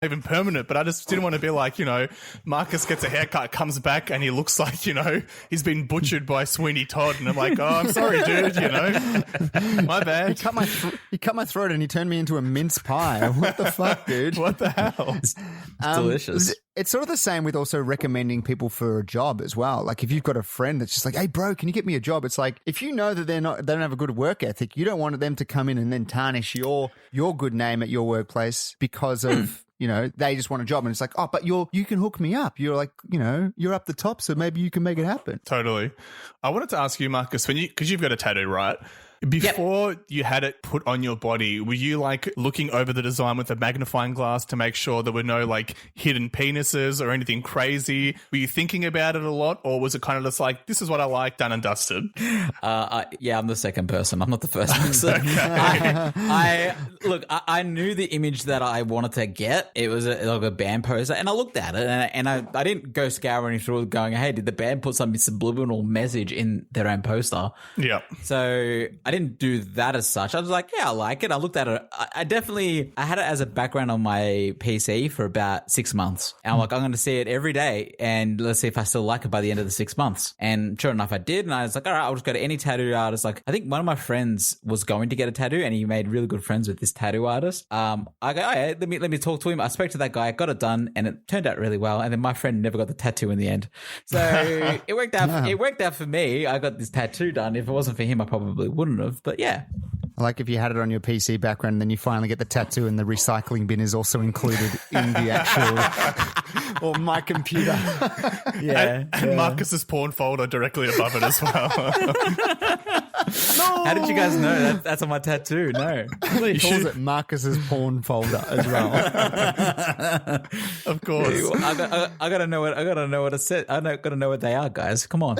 even permanent, but I just didn't want to be like, Marcus gets a haircut, comes back, and he looks like, he's been butchered by Sweeney Todd. And I'm like, oh, I'm sorry, dude, my bad. He cut my throat and he turned me into a mince pie. What the fuck, dude? What the hell? It's delicious. It's sort of the same with also recommending people for a job as well. Like if you've got a friend that's just like, hey, bro, can you get me a job? It's like, if you know that they don't have a good work ethic, you don't want them to come in and then tarnish your good name at your workplace because of, they just want a job. And it's like, oh, but you can hook me up. You're like, you're up the top, so maybe you can make it happen. Totally. I wanted to ask you, Marcus, because you've got a tattoo, right? Before you had it put on your body, were you like looking over the design with a magnifying glass to make sure there were no like hidden penises or anything crazy? Were you thinking about it a lot, or was it kind of just like, this is what I like, done and dusted? I'm the second person. I'm not the first person. Okay. I knew the image that I wanted to get. It was like a band poster, and I looked at it, and I didn't go scouring through it going, hey, did the band put some subliminal message in their own poster? Yeah. So I didn't do that as such. I was like, yeah, I like it. I looked at it. I had it as a background on my PC for about 6 months. And I'm like, I'm going to see it every day, and let's see if I still like it by the end of the 6 months. And sure enough, I did. And I was like, all right, I'll just go to any tattoo artist. Like, I think one of my friends was going to get a tattoo, and he made really good friends with this tattoo artist. I go, oh, yeah, let me talk to him. I spoke to that guy, got it done, and it turned out really well. And then my friend never got the tattoo in the end. So it worked out. It worked out for me. I got this tattoo done. If it wasn't for him, I probably wouldn't have. But yeah. Like if you had it on your PC background and then you finally get the tattoo and the recycling bin is also included in the actual or my computer. And Marcus's porn folder directly above it as well. No! How did you guys know that's on my tattoo? No. He calls it Marcus's porn folder as well. Of course. I gotta know what it said. Gotta know what they are, guys. Come on.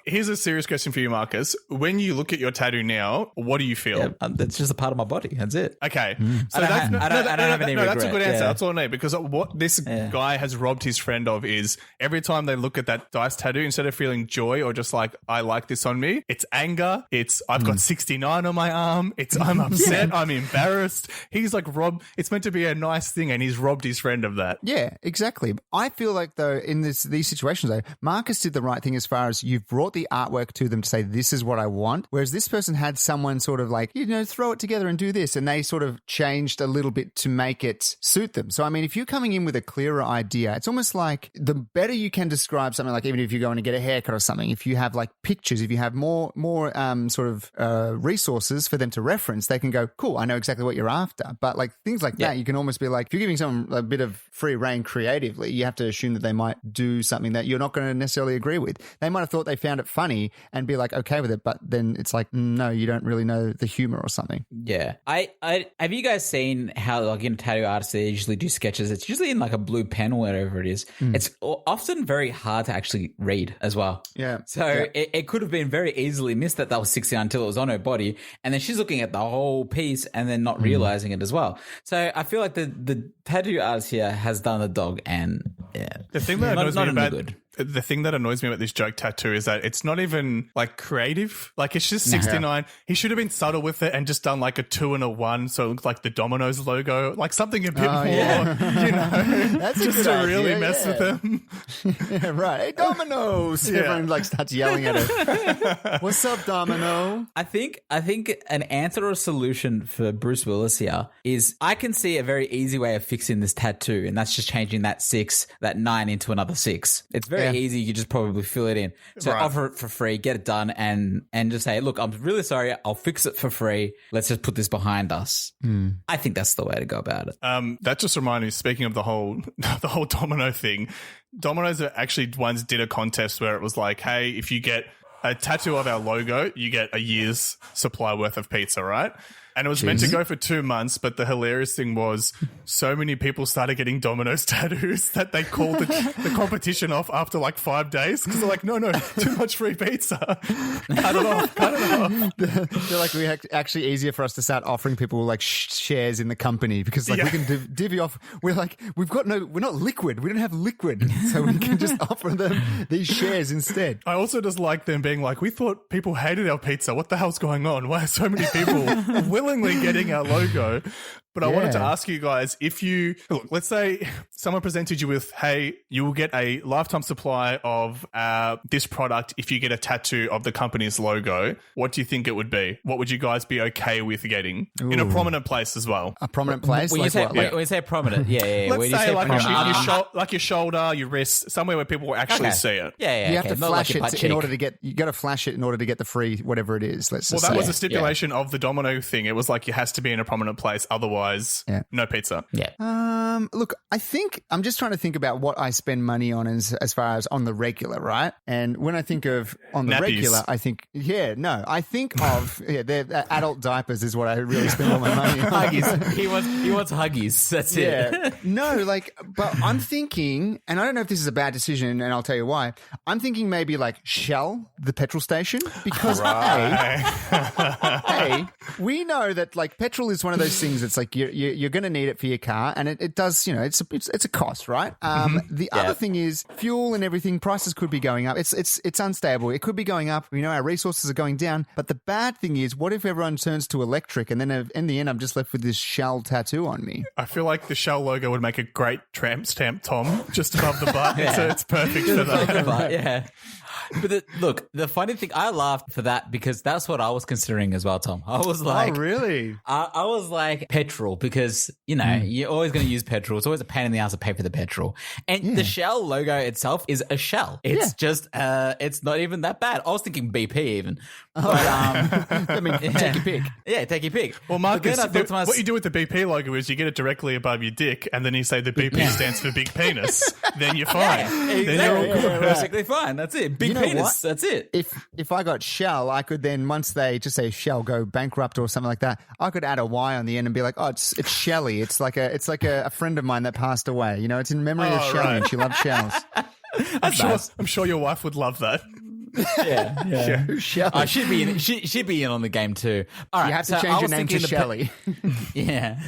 Here's a serious question for you, Marcus. When you look at your tattoo now, what do you feel? Yeah, that's just a part of my body. That's it. Okay. So I don't have any regret. That's a good answer. Yeah. That's all I need, because what this guy has robbed his friend of is every time they look at that dice tattoo, instead of feeling joy or just like, I like this on me, it's anger. It's I've got 69 on my arm. It's I'm upset. I'm embarrassed. He's like it's meant to be a nice thing, and he's robbed his friend of that. Yeah, exactly. I feel like though in these situations though, Marcus did the right thing as far as you've brought the artwork to them to say this is what I want, whereas this person had someone sort of like, throw it together and do this, and they sort of changed a little bit to make it suit them. So I mean, if you're coming in with a clearer idea, it's almost like the better you can describe something, like even if you're going to get a haircut or something, if you have like pictures, if you have more sort of resources for them to reference, they can go, cool, I know exactly what you're after. But like things like that, you can almost be like, if you're giving someone a bit of free reign creatively, you have to assume that they might do something that you're not going to necessarily agree with. They might have thought they found it funny and be like okay with it, but then it's like, no, you don't really know the humor or something. Yeah. I have you guys seen how like in tattoo artists they usually do sketches? It's usually in like a blue pen or whatever it is. It's often very hard to actually read as well. Yeah. So it could have been very easily missed that was 69 until it was on her body, and then she's looking at the whole piece and then not realizing it as well. So I feel like the tattoo artist here has done the dog, and the thing that annoys me about good. The thing that annoys me about this joke tattoo is that it's not even like creative. Like it's just 69. He should have been subtle with it and just done like a 2 and a 1, so it looks like the Domino's logo, like something a bit more, That's just to really mess with him. Yeah, right. Hey, Domino's. Everyone like starts yelling at it. What's up, Domino? I think an answer or a solution for Bruce Willis here is I can see a very easy way of fixing this tattoo, and that's just changing that 9 into another 6. It's very easy. You just probably fill it in. So offer it for free, get it done, and just say, look, I'm really sorry. I'll fix it for free. Let's just put this behind us. I think that's the way to go about it. That just reminded me, speaking of the whole domino thing, Domino's actually once did a contest where it was like, hey, if you get a tattoo of our logo, you get a year's supply worth of pizza, right? And it was meant to go for 2 months, but the hilarious thing was so many people started getting Domino's tattoos that they called the competition off after like 5 days because they're like, no, too much free pizza. Cut it off. They're like, actually easier for us to start offering people like shares in the company because like we can divvy off. We're like, we're not liquid. We don't have liquid. So we can just offer them these shares instead. I also just like them being like, we thought people hated our pizza. What the hell's going on? Why are so many people willingly getting our logo? But I wanted to Yeah. ask you guys, if you look, let's say someone presented you with, hey, you will get a lifetime supply of this product if you get a tattoo of the company's logo. What do you think it would be? What would you guys be okay with getting in a prominent place as well? A prominent place? When Like you say what? Like- when you say prominent, yeah. Let's When you say like prominent, like your shoulder, your wrist, somewhere where people will actually okay. see it. Yeah, you have to not flash like your butt it in cheek. order to get. You got to flash it in order to get the free whatever it is. Let's Well, just that say. was a stipulation of the Domino thing. It was like it has to be in a prominent place, otherwise, no pizza. Yeah. Look, I think I'm just trying to think about what I spend money on as far as on the regular, right? And when I think of on the Nappies. regular, I think, I think of they're adult diapers is what I really spend all my money on. Huggies. He wants Huggies. That's it. Yeah. No, but I'm thinking, and I don't know if this is a bad decision, and I'll tell you why. I'm thinking maybe like Shell, the petrol station, because hey, we know that like petrol is one of those things. It's like you're going to need it for your car, and it does. It's a cost, right? The other thing is fuel and everything. Prices could be going up. It's unstable. It could be going up. We know our resources are going down. But the bad thing is, what if everyone turns to electric, and then in the end, I'm just left with this Shell tattoo on me? I feel like the Shell logo would make a great tramp stamp, Tom, just above the butt. So it's perfect for that. But, yeah. But look, the funny thing, I laughed for that because that's what I was considering as well, Tom. I was like, oh, really? I was like petrol because, you're always going to use petrol. It's always a pain in the ass to pay for the petrol. And the Shell logo itself is a shell. It's just, it's not even that bad. I was thinking BP even. But, I mean, take your pick. Yeah, take your pick. Well, Marcus, But then I thought to myself, what you do with the BP logo is you get it directly above your dick, and then you say the BP stands for big penis. Then you're fine. Then you're all good. Basically fine. That's it. Big You know penis. what? That's it. If I got Shell, I could then, once they just say Shell go bankrupt or something like that, I could add a Y on the end and be like, oh, it's Shelly. It's like a friend of mine that passed away. It's in memory of Shelly, and she loved shells. I'm sure your wife would love that. Yeah. Shelly. She'd be in. She'd be in on the game too. All right, You have to so I change your was name to thinking Shelly. Yeah.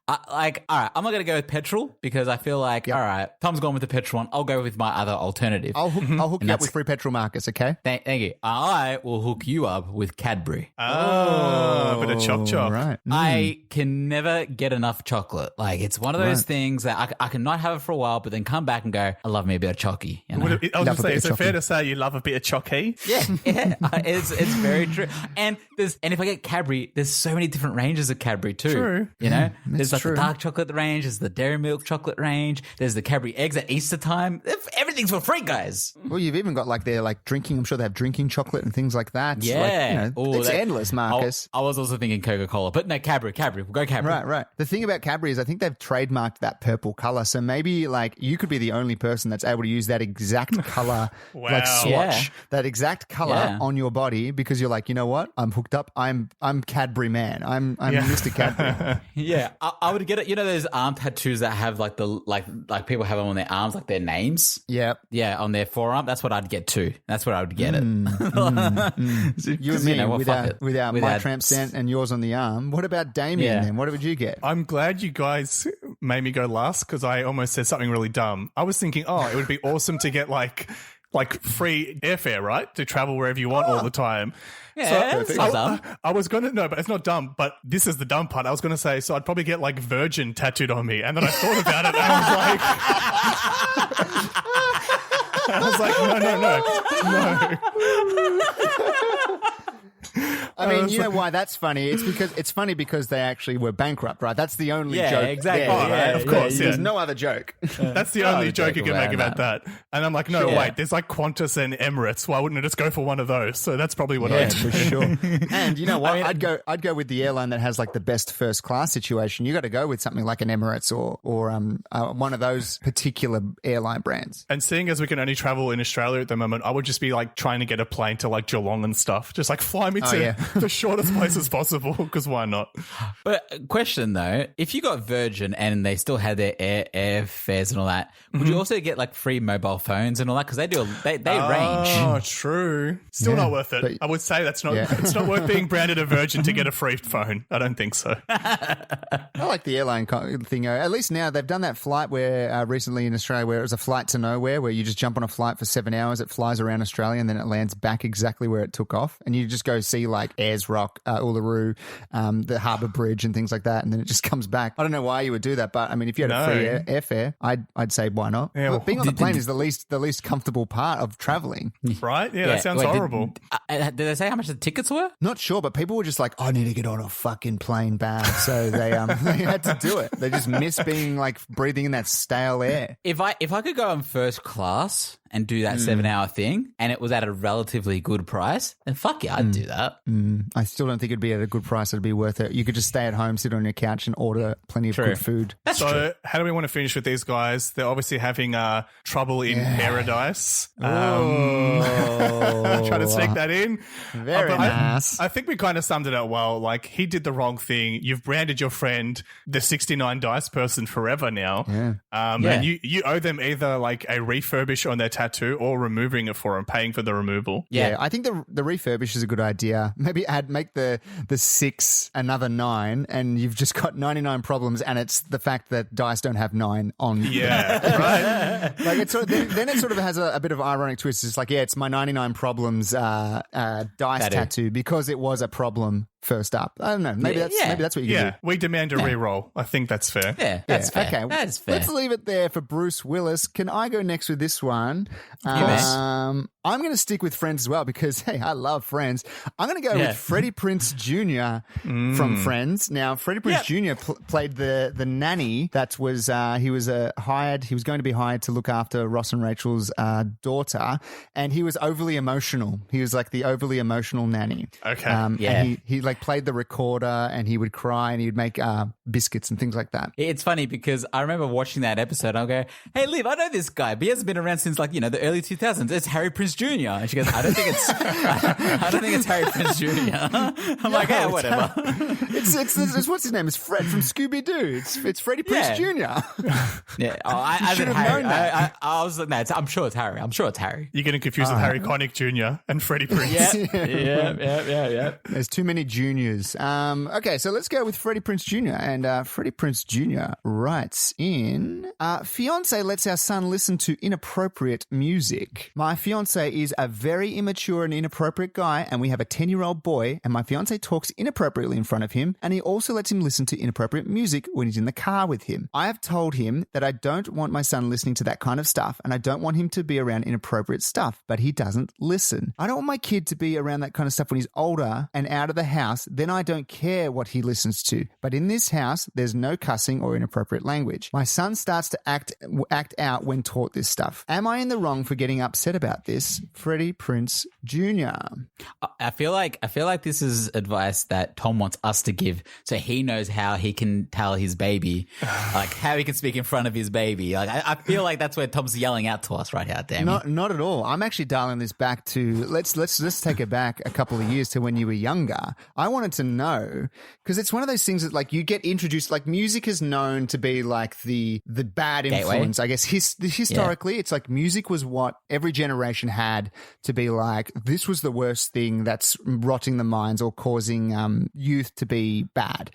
All right, I'm not going to go with petrol because I feel like, all right, Tom's gone with the petrol one. I'll go with my other alternative. I'll hook you up that's- with free petrol, Marcus, okay? Thank you. I will hook you up with Cadbury. Oh, a bit of chop chop. Right. I can never get enough chocolate. Like, it's one of those things that I can not have it for a while, but then come back and go, I love me a bit of chocky. You know? I was Love just a say, bit is of it fair chocolate. to say you love a bit of chocky? Yeah, it's very true. And if I get Cadbury, there's so many different ranges of Cadbury too. True. There's like true. the dark chocolate range, there's the dairy milk chocolate range, there's the Cadbury eggs at Easter time. Everything's for free, guys. Well, you've even got like their like drinking. I'm sure they have drinking chocolate and things like that. Yeah. Like, it's endless, Marcus. I was also thinking Coca-Cola, but no, Cadbury. We'll go Cadbury. Right. The thing about Cadbury is I think they've trademarked that purple color. So maybe like you could be the only person that's able to use that exact color, Wow. like swatch, Yeah. that exact color Yeah. on your body because you're like, you know what? I'm hooked up. I'm Cadbury man. I'm Mr. Cadbury. Yeah, I would get it. You know those arm tattoos that have like the like people have them on their arms, like their names. Yep. Yeah, on their forearm. That's what I'd get too. That's what I would get it. You and me know what, fuck with it. our With my our- tramp stamp and yours on the arm. What about Damien Yeah. then? What would you get? I'm glad you guys made me go last because I almost said something really dumb. I was thinking, it would be awesome to get like free airfare, right? To travel wherever you want all the time. Yeah, it's not dumb. I was going to, no, but it's not dumb, but this is the dumb part. I was going to say, so I'd probably get like Virgin tattooed on me. And then I thought about it and I was like, no. I mean, you know why that's funny? It's funny because they actually were bankrupt, right? That's the only joke. exactly. there, Yeah, right? of course, There's yeah. no other joke. That's the only joke you can make about that. And I'm like, no, Sure. wait, there's like Qantas and Emirates. Why wouldn't I just go for one of those? So that's probably what Yeah, I'd do. for sure. And you know what? I mean, I'd go with the airline that has like the best first class situation. You got to go with something like an Emirates or one of those particular airline brands. And seeing as we can only travel in Australia at the moment, I would just be like trying to get a plane to like Geelong and stuff. Just like fly me to yeah. the shortest places possible because why not? But question though, if you got Virgin and they still had their air fares and all that, would you also get like free mobile phones and all that? Because they range. Oh, true. Still not worth it. but- I would say that's not. Yeah. It's not worth being branded a Virgin to get a free phone. I don't think so. I like the airline thing. At least now they've done that flight where recently in Australia where it was a flight to nowhere where you just jump on a flight for 7 hours. It flies around Australia and then it lands back exactly where it took off. And you just go see like Ayers Rock, Uluru, the Harbour Bridge and things like that, and then it just comes back. I don't know why you would do that, but I mean, if you had a free airfare, I'd say why not? Yeah, well, being on the plane is the least comfortable part of traveling. Right? Yeah, that sounds horrible. Did they say how much the tickets were? Not sure, but people were just like, I need to get on a fucking plane bad. So they had to do it. They just miss being like breathing in that stale air. If I could go on first class and do that 7-hour thing and it was at a relatively good price, then fuck yeah, I'd do that. I still don't think it'd be at a good price. It'd be worth it. You could just stay at home, sit on your couch and order plenty of good food. That's true. How do we want to finish with these guys? They're obviously having trouble in paradise. Oh. Trying to sneak that in. Very nice. I think we kind of summed it up well. Like, he did the wrong thing. You've branded your friend the 69 dice person forever now. Yeah. And you owe them either like a refurbish on their tattoo or removing it for them, paying for the removal. Yeah, I think the refurbish is a good idea. Maybe make the 6 another 9, and you've just got 99 problems, and it's the fact that dice don't have 9 on. Yeah, right. Like it then it sort of has a bit of ironic twist. It's like, it's my 99 problems dice tattoo because it was a problem first up. I don't know. Maybe that's what you can do. We demand a re-roll. I think that's fair. Yeah, that's fair. Okay, that's fair. Let's leave it there for Bruce Willis. Can I go next with this one? I'm going to stick with Friends as well because, hey, I love Friends. I'm going to go with Freddie Prinze Jr. from Friends. Now, Freddie Prinze Jr. Played the nanny that was he was going to be hired to look after Ross and Rachel's daughter, and he was overly emotional. He was like the overly emotional nanny. Okay. And he like played the recorder, and he would cry, and he would make biscuits and things like that. It's funny because I remember watching that episode. I'll go, "Hey, Liv, I know this guy, but he hasn't been around since like the early 2000s. It's Harry Prinze Jr." And she goes, "I don't think it's Harry Prinze Jr." I'm like, "Yeah, whatever." It's what's his name? It's Fred from Scooby Doo. It's Freddie Prinze Jr. Yeah, I should have known that. I was like, "No, I'm sure it's Harry. I'm sure it's Harry." You're getting confused with Harry Connick Jr. and Freddie Prinze. Yeah. There's too many juniors. Okay, so let's go with Freddie Prinze Jr. And Freddie Prinze Jr. writes in, fiance lets our son listen to inappropriate music. My fiance is a very immature and inappropriate guy, and we have a 10-year-old boy, and my fiance talks inappropriately in front of him, and he also lets him listen to inappropriate music when he's in the car with him. I have told him that I don't want my son listening to that kind of stuff, and I don't want him to be around inappropriate stuff, but he doesn't listen. I don't want my kid to be around that kind of stuff when he's older and out of the house. Then I don't care what he listens to. But in this house, there's no cussing or inappropriate language. My son starts to act out when taught this stuff. Am I in the wrong for getting upset about this? Freddie Prinze Jr. I feel like this is advice that Tom wants us to give, so he knows how he can tell his baby, like how he can speak in front of his baby. Like I feel like that's where Tom's yelling out to us right now. Damn. Not at all. I'm actually dialing this back to let's take it back a couple of years to when you were younger. I wanted to know because it's one of those things that like you get introduced. Like music is known to be like the bad influence. Gateway. I guess historically, it's like music was what every generation had to be like. This was the worst thing that's rotting the minds or causing youth to be bad.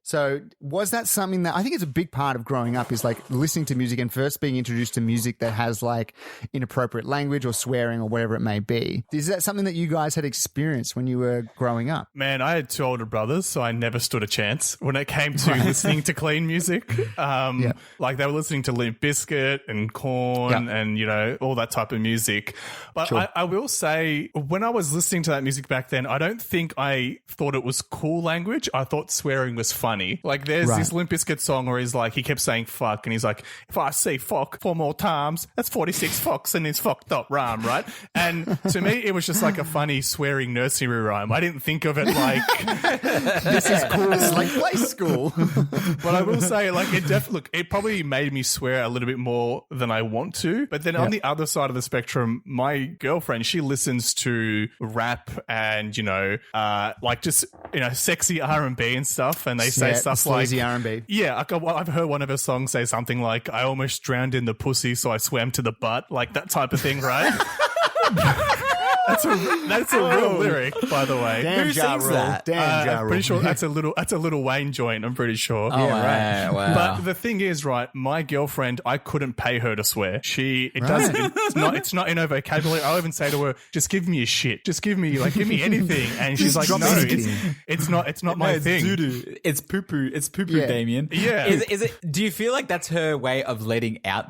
So was that something that I think it's a big part of growing up is like listening to music and first being introduced to music that has like inappropriate language or swearing or whatever it may be. Is that something that you guys had experienced when you were growing up? Man, I had 2 older brothers, so I never stood a chance when it came to listening to clean music. Like they were listening to Limp Bizkit and Korn and, all that type of music. But Sure. I will say when I was listening to that music back then, I don't think I thought it was cool language. I thought swearing was funny. Like there's this Limp Bizkit song where he's like, he kept saying fuck and he's like, if I say fuck 4 more times, that's 46 fucks in his fucked up rhyme, right? And to me, it was just like a funny swearing nursery rhyme. I didn't think of it like this is cool. It's like play school. But I will say like it probably made me swear a little bit more than I want to. But then on the other side of the spectrum, my girlfriend, she listens to rap and, like just, sexy R&B and stuff. And they say stuff like sleazy R&B. Yeah, I've heard one of her songs say something like, I almost drowned in the pussy, so I swam to the butt, like that type of thing, right? That's a real lyric, by the way. Damn, Who Ja sings Rule. that? Damn, Ja I'm Rule. pretty sure that's a little Wayne joint. I'm pretty sure. Oh, yeah, right. Wow. But the thing is, right, my girlfriend, I couldn't pay her to swear. It's not in her vocabulary. I'll even say to her, just give me a shit. Just give me anything. And she's like, no, it's not my thing. It's poo-poo. It's poo-poo, Yeah. Damien. Yeah. Is it? Do you feel like that's her way of letting out